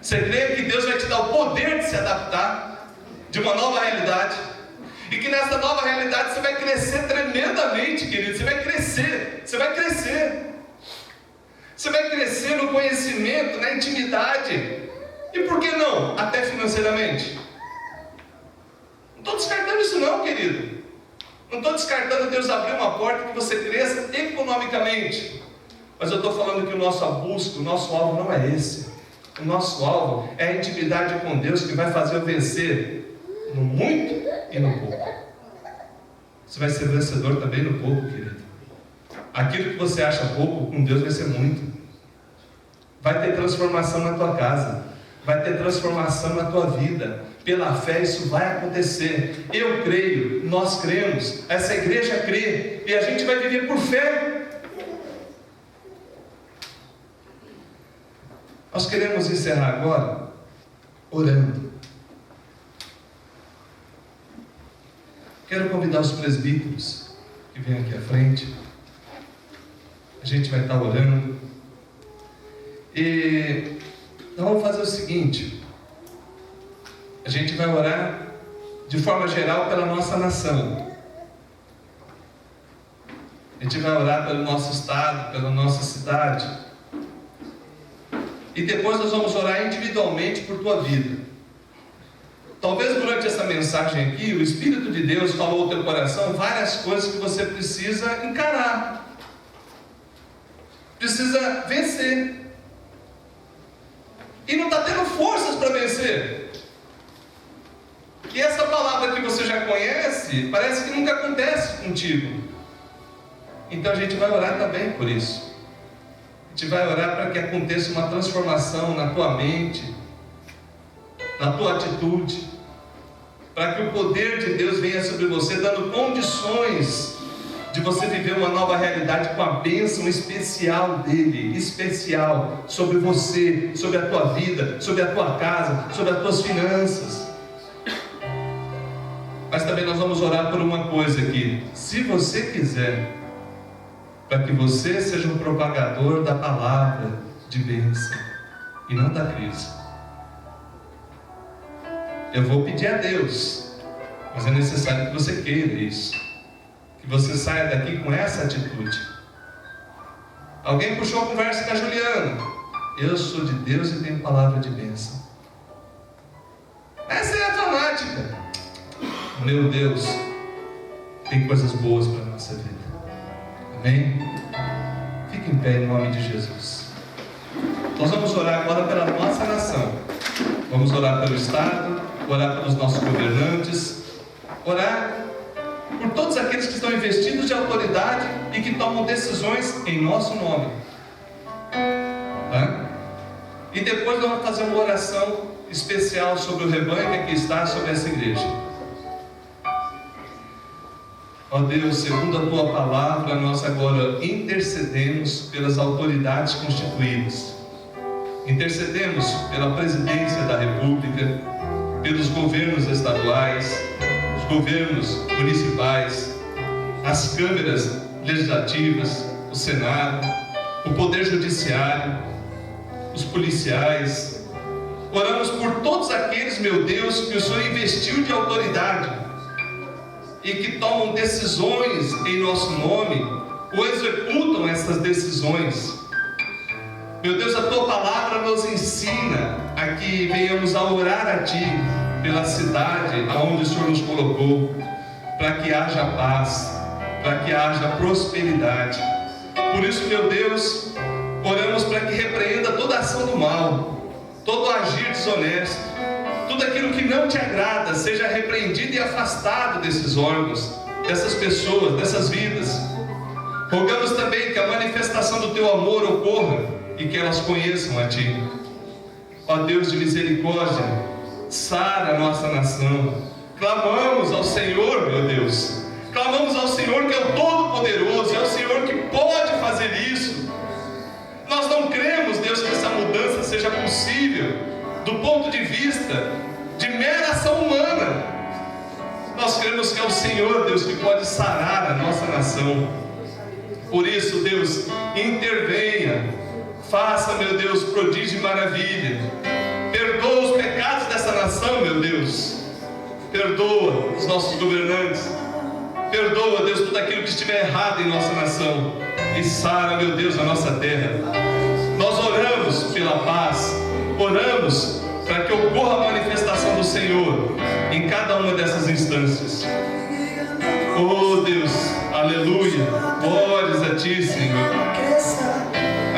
Você crê que Deus vai te dar o poder de se adaptar de uma nova realidade? E que nessa nova realidade você vai crescer tremendamente, querido. Você vai crescer. Você vai crescer no conhecimento, na intimidade. E por que não? Até financeiramente. Não estou descartando isso não, querido. Não estou descartando Deus abrir uma porta que você cresça economicamente. Mas eu estou falando que o nosso busca, o nosso alvo não é esse. O nosso alvo é a intimidade com Deus que vai fazer eu vencer no muito e no pouco. Você vai ser vencedor também no pouco, querido. Aquilo que você acha pouco, com Deus vai ser muito. Vai ter transformação na tua casa. Vai ter transformação na tua vida. Pela fé isso vai acontecer. Eu creio, nós cremos, essa igreja crê. E a gente vai viver por fé. Nós queremos encerrar agora orando. Quero convidar os presbíteros que vêm aqui à frente. A gente vai estar orando. E então vamos fazer o seguinte: a gente vai orar de forma geral pela nossa nação. A gente vai orar pelo nosso estado, pela nossa cidade. E depois nós vamos orar individualmente por tua vida. Talvez durante essa mensagem aqui, o Espírito de Deus falou ao teu coração várias coisas que você precisa encarar. Precisa vencer. E não está tendo forças para vencer. E essa palavra que você já conhece, parece que nunca acontece contigo. Então a gente vai orar também por isso. A gente vai orar para que aconteça uma transformação na tua mente, na tua atitude, para que o poder de Deus venha sobre você, dando condições de você viver uma nova realidade com a bênção especial dele, especial sobre você, sobre a tua vida, sobre a tua casa, sobre as tuas finanças. Mas também nós vamos orar por uma coisa aqui: se você quiser, para que você seja um propagador da palavra de bênção e não da crise. Eu vou pedir a Deus, mas é necessário que você queira isso, que você saia daqui com essa atitude. Alguém puxou a conversa com a Juliana: eu sou de Deus e tenho palavra de bênção. Essa é a fanática. Meu Deus, tem coisas boas para a nossa vida. Amém? Fique em pé em nome de Jesus. Nós vamos orar agora pela nossa nação. Vamos orar pelo Estado, orar pelos nossos governantes, orar por todos aqueles que estão investidos de autoridade e que tomam decisões em nosso nome. Tá? E depois nós vamos fazer uma oração especial sobre o rebanho que aqui está, sobre essa igreja. Ó Deus, segundo a tua palavra, nós agora intercedemos pelas autoridades constituídas. Intercedemos pela presidência da República, pelos governos estaduais, os governos municipais, as câmeras legislativas, o Senado, o Poder Judiciário, os policiais. Oramos por todos aqueles, meu Deus, que o Senhor investiu de autoridade e que tomam decisões em nosso nome, ou executam essas decisões. Meu Deus, a tua palavra nos ensina a que venhamos a orar a ti pela cidade aonde o Senhor nos colocou, para que haja paz, para que haja prosperidade. Por isso, meu Deus, oramos para que repreenda toda ação do mal, todo agir desonesto, tudo aquilo que não te agrada seja repreendido e afastado desses órgãos, dessas pessoas, dessas vidas. Rogamos também que a manifestação do teu amor ocorra e que elas conheçam a ti. Ó Deus de misericórdia, sara a nossa nação. Clamamos ao Senhor, meu Deus. Clamamos ao Senhor, que é o Todo-Poderoso, é o Senhor que pode fazer isso. Nós não cremos, Deus, que essa mudança seja possível do ponto de vista de mera ação humana. Nós cremos que é o Senhor, Deus, que pode sarar a nossa nação. Por isso, Deus, intervenha, faça, meu Deus, prodígio e maravilha. Perdoa os pecados dessa nação, meu Deus. Perdoa os nossos governantes. Perdoa, Deus, tudo aquilo que estiver errado em nossa nação. E sara, meu Deus, a nossa terra. Nós oramos pela paz. Oramos para que ocorra a manifestação do Senhor em cada uma dessas instâncias. Oh Deus, aleluia, glórias a ti, Senhor.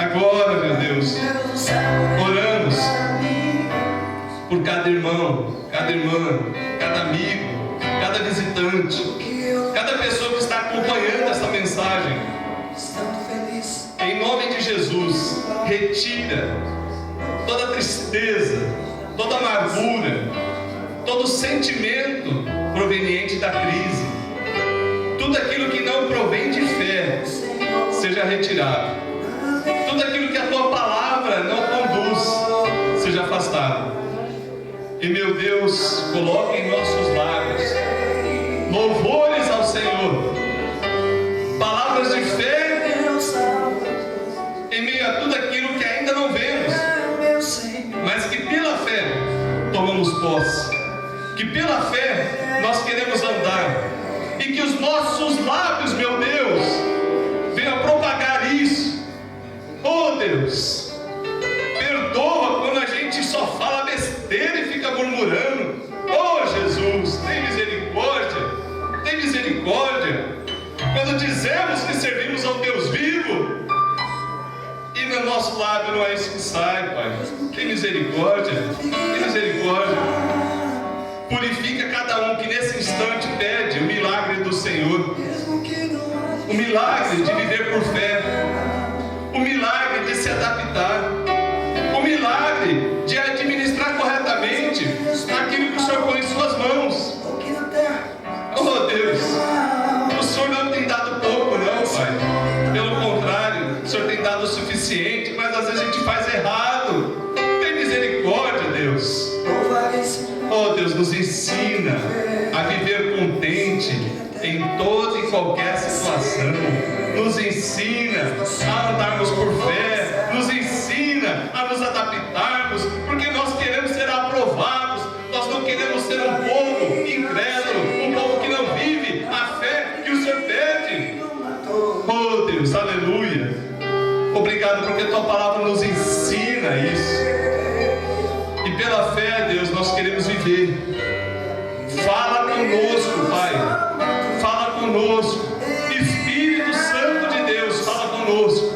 Agora, meu Deus, oramos por cada irmão, cada irmã, cada amigo, cada visitante, cada pessoa que está acompanhando essa mensagem. Em nome de Jesus, retira toda tristeza, toda amargura, todo sentimento proveniente da crise, tudo aquilo que não provém de fé, seja retirado, tudo aquilo que a tua palavra não conduz, seja afastado. E meu Deus, coloque em nossos lábios louvores ao Senhor, palavras de fé em meio a tudo aquilo que ainda não vemos. que pela fé nós queremos andar, e que os nossos lábios, meu Deus, venham propagar isso. Oh Deus, perdoa quando a gente só fala besteira e fica murmurando. Oh Jesus, tem misericórdia, tem misericórdia. Quando dizemos que servimos ao Deus vivo, e no nosso lábio não é isso que sai, Pai. Tem misericórdia, tem misericórdia. Purifica cada um que nesse instante pede o milagre do Senhor, o milagre de viver por fé, o milagre de se adaptar, o milagre de administrar corretamente aquilo que o Senhor põe em suas mãos. Oh Deus, o Senhor não tem dado pouco não, Pai. Pelo contrário, o Senhor tem dado o suficiente, mas às vezes a gente faz errado. Tem misericórdia, Deus. Oh Deus, nos ensina a viver contente em toda e qualquer situação. Nos ensina a andarmos por fé. Nos ensina a nos adaptarmos, porque nós queremos ser aprovados. Nós não queremos ser um povo incrédulo, um povo que não vive a fé que o Senhor pede. Oh Deus, aleluia. Obrigado porque a Tua palavra nos ensina isso. E pela fé, Deus, nós queremos viver. Fala conosco, Pai. Fala conosco. Espírito Santo de Deus, fala conosco.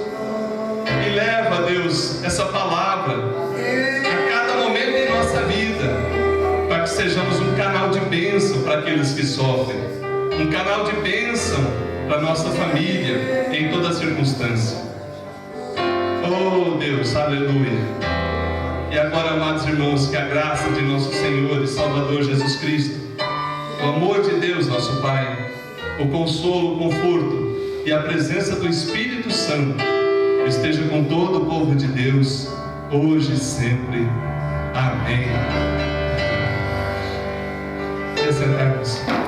E leva, Deus, essa palavra a cada momento em nossa vida, para que sejamos um canal de bênção para aqueles que sofrem. Um canal de bênção para nossa família em toda circunstância. Oh Deus, aleluia. E agora, amados irmãos, que a graça de nosso Senhor e Salvador Jesus Cristo, o amor de Deus, nosso Pai, o consolo, o conforto e a presença do Espírito Santo esteja com todo o povo de Deus, hoje e sempre. Amém. Sentarmos.